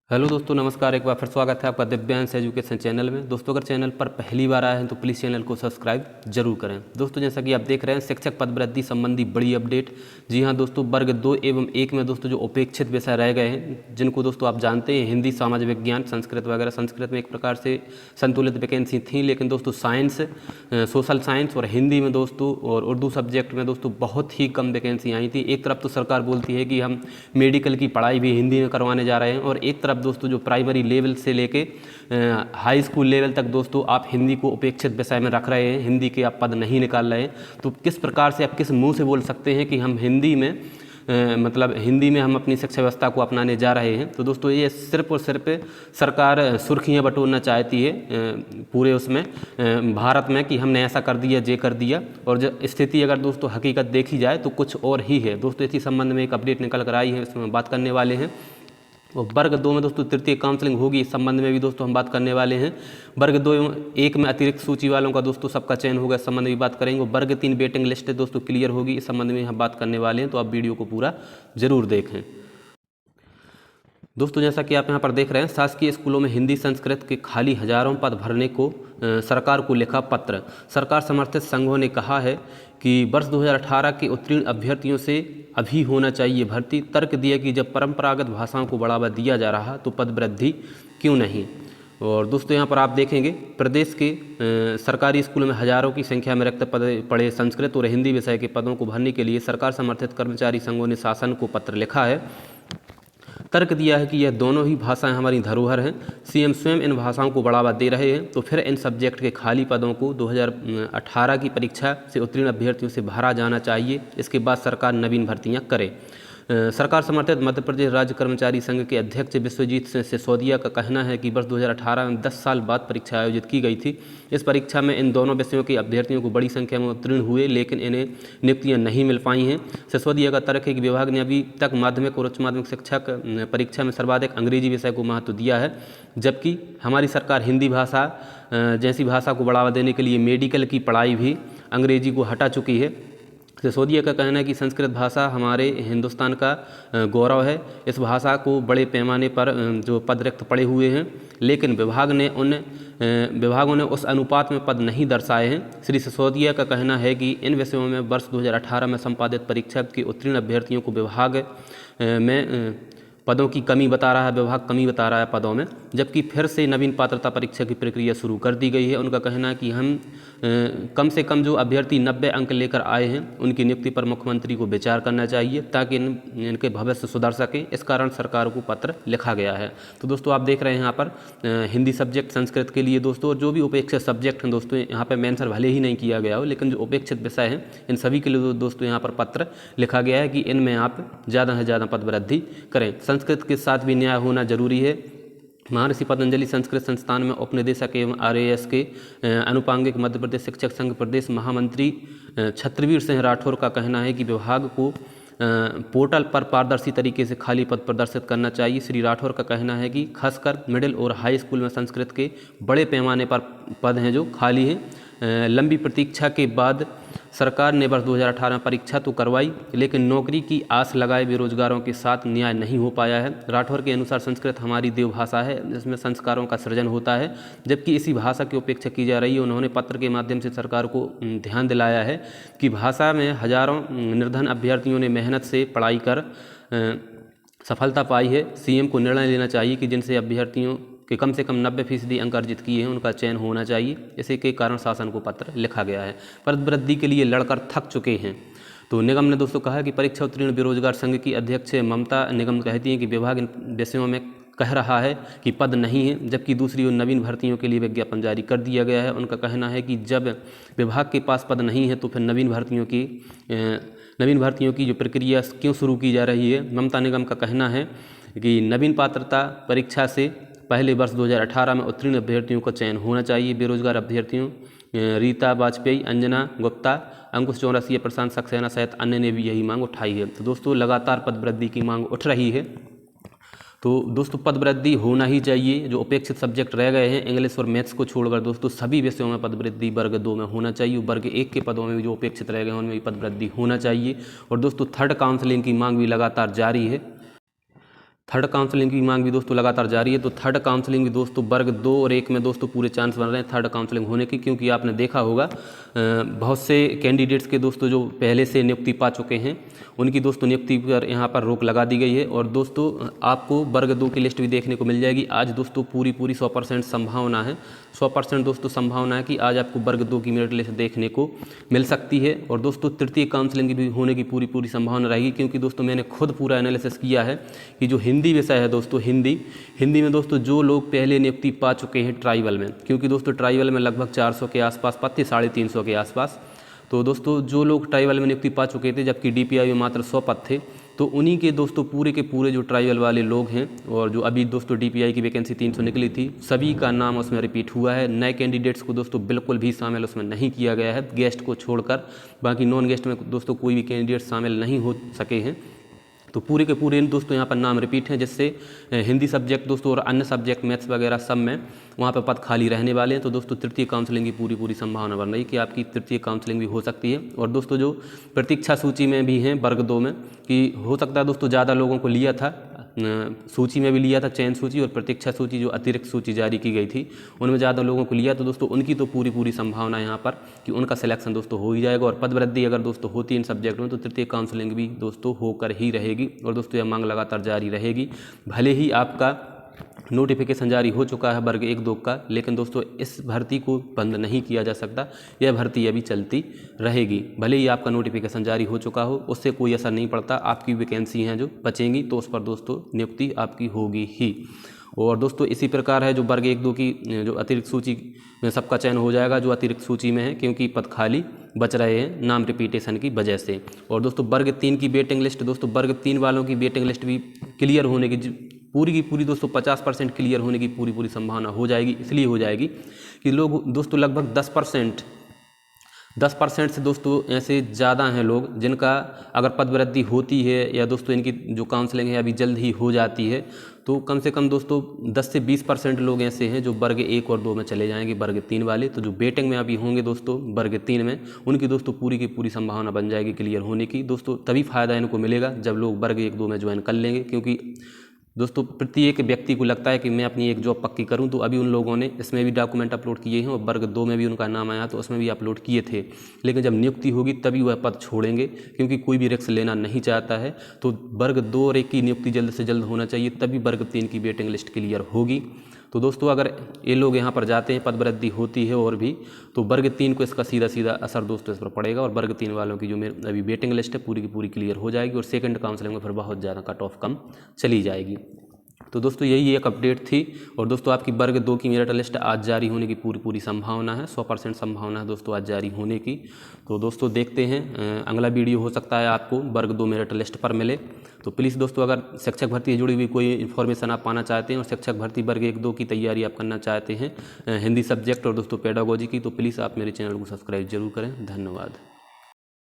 Hello दोस्तों, नमस्कार। एक बार फिर स्वागत है आपका दिव्यांश एजुकेशन चैनल में। दोस्तों, अगर चैनल पर पहली बार आए हैं तो प्लीज़ चैनल को सब्सक्राइब जरूर करें। दोस्तों, जैसा कि आप देख रहे हैं, शिक्षक पदवृद्धि संबंधी बड़ी अपडेट। जी हाँ दोस्तों, वर्ग 2 एवं 1 में दोस्तों जो उपेक्षित विषय रह गए हैं, जिनको दोस्तों आप जानते हैं, हिंदी, समाज विज्ञान, संस्कृत वगैरह। संस्कृत में एक प्रकार से संतुलित वैकेंसी थी, लेकिन दोस्तों साइंस, सोशल साइंस और हिंदी में दोस्तों और उर्दू सब्जेक्ट में दोस्तों बहुत ही कम वैकेंसी आई थी। एक तरफ तो सरकार बोलती है कि हम मेडिकल की पढ़ाई भी हिंदी में करवाने जा रहे हैं, और एक तरफ दोस्तों जो प्राइमरी लेवल से लेके हाई स्कूल लेवल तक दोस्तों आप हिंदी को उपेक्षित विषय में रख रहे हैं, हिंदी के आप पद नहीं निकाल रहे हैं। तो किस प्रकार से आप किस मुंह से बोल सकते हैं कि हम हिंदी में मतलब हिंदी में हम अपनी शिक्षा व्यवस्था को अपनाने जा रहे हैं। तो दोस्तों ये सिर्फ और सिर्फ सरकार सुर्खियां बटोरना चाहती है पूरे उसमें भारत में कि हमने ऐसा कर दिया, ये कर दिया, और जो स्थिति अगर दोस्तों हकीकत देखी जाए तो कुछ और ही है। दोस्तों इसी संबंध में एक अपडेट निकल कर आई है, इसमें बात करने वाले हैं। और वर्ग 2 में दोस्तों तृतीय काउंसलिंग होगी, इस संबंध में भी दोस्तों हम बात करने वाले हैं। वर्ग 2 एवं 1 में अतिरिक्त सूची वालों का दोस्तों सबका चयन होगा, इस संबंध में भी बात करेंगे। वर्ग 3 वेटिंग लिस्ट दोस्तों क्लियर होगी, इस संबंध में हम बात करने वाले हैं, तो आप वीडियो को पूरा जरूर देखें। दोस्तों, जैसा कि आप यहाँ पर देख रहे हैं, शासकीय स्कूलों में हिंदी संस्कृत के खाली हजारों पद भरने को सरकार को लिखा पत्र। सरकार समर्थित संघों ने कहा है कि वर्ष 2018 के उत्तीर्ण अभ्यर्थियों से अभी होना चाहिए भर्ती। तर्क दिया कि जब परंपरागत भाषाओं को बढ़ावा दिया जा रहा तो पद वृद्धि क्यों नहीं। और दोस्तों यहाँ पर आप देखेंगे, प्रदेश के सरकारी स्कूलों में हजारों की संख्या में रिक्त पद पड़े संस्कृत और हिंदी विषय के पदों को भरने के लिए सरकार समर्थित कर्मचारी संघों ने शासन को पत्र लिखा है। तर्क दिया है कि यह दोनों ही भाषाएं हमारी धरोहर हैं, सीएम स्वयं इन भाषाओं को बढ़ावा दे रहे हैं, तो फिर इन सब्जेक्ट के खाली पदों को 2018 की परीक्षा से उत्तीर्ण अभ्यर्थियों से भरा जाना चाहिए। इसके बाद सरकार नवीन भर्तियां करे। सरकार समर्थित मध्य प्रदेश राज्य कर्मचारी संघ के अध्यक्ष विश्वजीत सिसोदिया का कहना है कि वर्ष 2018 में 10 साल बाद परीक्षा आयोजित की गई थी। इस परीक्षा में इन दोनों विषयों के अभ्यर्थियों को बड़ी संख्या में उत्तीर्ण हुए, लेकिन इन्हें नियुक्तियां नहीं मिल पाई हैं। सिसोदिया का तर्क है कि विभाग ने अभी तक माध्यमिक और उच्च माध्यमिक शिक्षक परीक्षा में सर्वाधिक अंग्रेजी विषय को महत्व दिया है, जबकि हमारी सरकार हिंदी भाषा जैसी भाषा को बढ़ावा देने के लिए मेडिकल की पढ़ाई भी अंग्रेजी को हटा चुकी है। सिसोदिया का कहना है कि संस्कृत भाषा हमारे हिंदुस्तान का गौरव है। इस भाषा को बड़े पैमाने पर जो पद रिक्त पड़े हुए हैं, लेकिन विभागों ने उस अनुपात में पद नहीं दर्शाए हैं। श्री सिसोदिया का कहना है कि इन विषयों में वर्ष 2018 में संपादित परीक्षा के उत्तीर्ण अभ्यर्थियों को विभाग में पदों की कमी बता रहा है, विभाग कमी बता रहा है पदों में, जबकि फिर से नवीन पात्रता परीक्षा की प्रक्रिया शुरू कर दी गई है। उनका कहना है कि हम कम से कम जो अभ्यर्थी 90 अंक लेकर आए हैं उनकी नियुक्ति पर मुख्यमंत्री को विचार करना चाहिए, ताकि इनके भविष्य सुधर सके। इस कारण सरकार को पत्र लिखा गया है। तो दोस्तों आप देख रहे हैं यहाँ पर हिंदी सब्जेक्ट, संस्कृत के लिए दोस्तों, और जो भी उपेक्षित सब्जेक्ट हैं दोस्तों, यहाँ पर मेंशन भले ही नहीं किया गया हो, लेकिन जो उपेक्षित विषय हैं इन सभी के लिए दोस्तों यहाँ पर पत्र लिखा गया है कि इनमें आप ज़्यादा से ज़्यादा पद वृद्धि करें। संस्कृत के साथ भी न्याय होना जरूरी है। महर्षि पतंजलि संस्कृत संस्थान में उपनिदेशक एवं आरएएस के अनुपांगिक मध्य प्रदेश शिक्षक संघ प्रदेश महामंत्री छत्रवीर सिंह राठौर का कहना है कि विभाग को पोर्टल पर पारदर्शी तरीके से खाली पद प्रदर्शित करना चाहिए। श्री राठौर का कहना है कि खासकर मिडिल और हाई स्कूल में संस्कृत के बड़े पैमाने पर पद हैं जो खाली हैं। लंबी प्रतीक्षा के बाद सरकार ने वर्ष 2018 में परीक्षा तो करवाई, लेकिन नौकरी की आस लगाए बेरोजगारों के साथ न्याय नहीं हो पाया है। राठौर के अनुसार संस्कृत हमारी देवभाषा है, जिसमें संस्कारों का सृजन होता है, जबकि इसी भाषा की उपेक्षा की जा रही है। उन्होंने पत्र के माध्यम से सरकार को ध्यान दिलाया है कि भाषा में हजारों निर्धन अभ्यर्थियों ने मेहनत से पढ़ाई कर सफलता पाई है। सीएम को निर्णय लेना चाहिए कि जिनसे अभ्यर्थियों कि कम से कम 90% अंक अर्जित किए हैं उनका चयन होना चाहिए। इसी के कारण शासन को पत्र लिखा गया है। पद वृद्धि के लिए लड़कर थक चुके हैं। तो निगम ने दोस्तों कहा कि परीक्षा उत्तीर्ण बेरोजगार संघ की अध्यक्ष ममता निगम कहती हैं कि विभाग इन विषयों में कह रहा है कि पद नहीं है, जबकि दूसरी ओर नवीन भर्तियों के लिए विज्ञापन जारी कर दिया गया है। उनका कहना है कि जब विभाग के पास पद नहीं है तो फिर नवीन भर्तियों की जो प्रक्रिया क्यों शुरू की जा रही है। ममता निगम का कहना है कि नवीन पात्रता परीक्षा से पहले वर्ष 2018 में उत्तीर्ण अभ्यर्थियों का चयन होना चाहिए। बेरोजगार अभ्यर्थियों रीता वाजपेयी, अंजना गुप्ता, अंकुश चौरसिया, प्रशांत सक्सेना सहित अन्य ने भी यही मांग उठाई है। तो दोस्तों लगातार पद वृद्धि की मांग उठ रही है। तो दोस्तों पद वृद्धि होना ही चाहिए। जो उपेक्षित सब्जेक्ट रह गए हैं इंग्लिश और मैथ्स को छोड़कर दोस्तों सभी विषयों में पद वृद्धि वर्ग 2 में होना चाहिए। वर्ग 1 के पदों में भी जो उपेक्षित रह गए हैं उनमें भी पद वृद्धि होना चाहिए। और दोस्तों थर्ड काउंसलिंग की मांग भी लगातार जारी है। थर्ड काउंसलिंग की मांग भी दोस्तों लगातार जारी है। तो थर्ड काउंसलिंग भी दोस्तों वर्ग 2 और 1 में दोस्तों पूरे चांस बन रहे हैं थर्ड काउंसलिंग होने की, क्योंकि आपने देखा होगा बहुत से कैंडिडेट्स के दोस्तों जो पहले से नियुक्ति पा चुके हैं उनकी दोस्तों नियुक्ति पर यहाँ पर रोक लगा दी गई है। और दोस्तों आपको वर्ग 2 की लिस्ट भी देखने को मिल जाएगी आज दोस्तों। पूरी 100% संभावना है, 100% दोस्तों संभावना है कि आज आपको वर्ग 2 की मेरिट लिस्ट देखने को मिल सकती है। और दोस्तों तृतीय काउंसलिंग भी होने की पूरी संभावना रहेगी, क्योंकि दोस्तों मैंने खुद पूरा एनालिसिस किया है कि जो हिंदी विषय है दोस्तों, हिंदी में दोस्तों जो लोग पहले नियुक्ति पा चुके हैं ट्राइबल में, क्योंकि दोस्तों ट्राइबल में लगभग 400 के आसपास पद थे, 350 के आसपास। तो दोस्तों जो लोग ट्राइबल में नियुक्ति पा चुके थे, जबकि डीपीआई में मात्र 100 पद थे, तो उन्हीं के दोस्तों पूरे के पूरे जो ट्राइबल वाले लोग हैं और जो अभी दोस्तों डीपीआई की वैकेंसी 300 निकली थी, सभी का नाम उसमें रिपीट हुआ है। नए कैंडिडेट्स को दोस्तों बिल्कुल भी शामिल उसमें नहीं किया गया है, गेस्ट को छोड़कर। बाकी नॉन गेस्ट में दोस्तों कोई भी कैंडिडेट शामिल नहीं हो सके हैं। तो पूरे के पूरे दोस्तों यहाँ पर नाम रिपीट हैं, जिससे हिंदी सब्जेक्ट दोस्तों और अन्य सब्जेक्ट मैथ्स वगैरह सब में वहाँ पर पद खाली रहने वाले हैं। तो दोस्तों तृतीय काउंसलिंग की पूरी संभावना बन रही है कि आपकी तृतीय काउंसलिंग भी हो सकती है। और दोस्तों जो प्रतीक्षा सूची में भी हैं वर्ग 2 में, कि हो सकता है दोस्तों ज़्यादा लोगों को लिया था, सूची में भी लिया था, चयन सूची और प्रतीक्षा सूची जो अतिरिक्त सूची जारी की गई थी उनमें ज़्यादा लोगों को लिया। तो दोस्तों उनकी तो पूरी संभावना यहाँ पर कि उनका सिलेक्शन दोस्तों हो ही जाएगा। और पदवृद्धि अगर दोस्तों होती इन सब्जेक्ट में तो तृतीय काउंसलिंग भी दोस्तों होकर ही रहेगी। और दोस्तों यह मांग लगातार जारी रहेगी। भले ही आपका नोटिफिकेशन जारी हो चुका है वर्ग 1-2 का, लेकिन दोस्तों इस भर्ती को बंद नहीं किया जा सकता, यह भर्ती अभी चलती रहेगी। भले ही आपका नोटिफिकेशन जारी हो चुका हो, उससे कोई असर नहीं पड़ता। आपकी वैकेंसी हैं जो बचेंगी तो उस पर दोस्तों नियुक्ति आपकी होगी ही। और दोस्तों इसी प्रकार है जो वर्ग 1-2 की जो अतिरिक्त सूची में सबका चयन हो जाएगा जो अतिरिक्त सूची में है, क्योंकि पद खाली बच रहे हैं नाम रिपीटेशन की वजह से। और दोस्तों वर्ग 3 की वेटिंग लिस्ट, दोस्तों वर्ग 3 वालों की वेटिंग लिस्ट भी क्लियर होने की पूरी दोस्तों 50% क्लियर होने की पूरी संभावना हो जाएगी। इसलिए हो जाएगी कि लोग दोस्तों लगभग 10% से दोस्तों ऐसे ज़्यादा हैं लोग जिनका अगर पदवृद्धि होती है या दोस्तों इनकी जो काउंसलिंग है अभी जल्द ही हो जाती है, तो कम से कम दोस्तों 10 से 20% लोग ऐसे हैं जो वर्ग 1 और 2 में चले जाएंगे, वर्ग 3 वाले। तो जो वेटिंग में अभी होंगे दोस्तों वर्ग 3 में, उनकी दोस्तों पूरी की पूरी संभावना बन जाएगी क्लियर होने की। दोस्तों तभी फ़ायदा इनको मिलेगा जब लोग वर्ग 1-2 में ज्वाइन कर लेंगे, क्योंकि दोस्तों प्रत्येक व्यक्ति को लगता है कि मैं अपनी एक जॉब पक्की करूं। तो अभी उन लोगों ने इसमें भी डॉक्यूमेंट अपलोड किए हैं और वर्ग 2 में भी उनका नाम आया तो उसमें भी अपलोड किए थे, लेकिन जब नियुक्ति होगी तभी वह पद छोड़ेंगे, क्योंकि कोई भी रिस्क लेना नहीं चाहता है। तो वर्ग 2 और 1 की नियुक्ति जल्द से जल्द होना चाहिए, तभी वर्ग 3 की वेटिंग लिस्ट क्लियर होगी। तो दोस्तों अगर ये लोग यहाँ पर जाते हैं, पदवृद्धि होती है और भी, तो वर्ग 3 को इसका सीधा असर दोस्तों इस पर पड़ेगा। और वर्ग 3 वालों की जो अभी वेटिंग लिस्ट है पूरी की पूरी क्लियर हो जाएगी और सेकंड काउंसलिंग में फिर बहुत ज़्यादा कट ऑफ कम चली जाएगी। तो दोस्तों यही एक अपडेट थी। और दोस्तों आपकी वर्ग 2 की मेरिट लिस्ट आज जारी होने की पूरी संभावना है, 100% संभावना है दोस्तों आज जारी होने की। तो दोस्तों देखते हैं अगला वीडियो हो सकता है आपको वर्ग 2 मेरिट लिस्ट पर मिले। तो प्लीज़ दोस्तों अगर शिक्षक भर्ती से जुड़ी हुई कोई इन्फॉर्मेशन आप पाना चाहते हैं और शिक्षक भर्ती वर्ग 1-2 की तैयारी आप करना चाहते हैं हिंदी सब्जेक्ट और दोस्तों पेडागोजी की, तो प्लीज़ आप मेरे चैनल को सब्सक्राइब जरूर करें। धन्यवाद।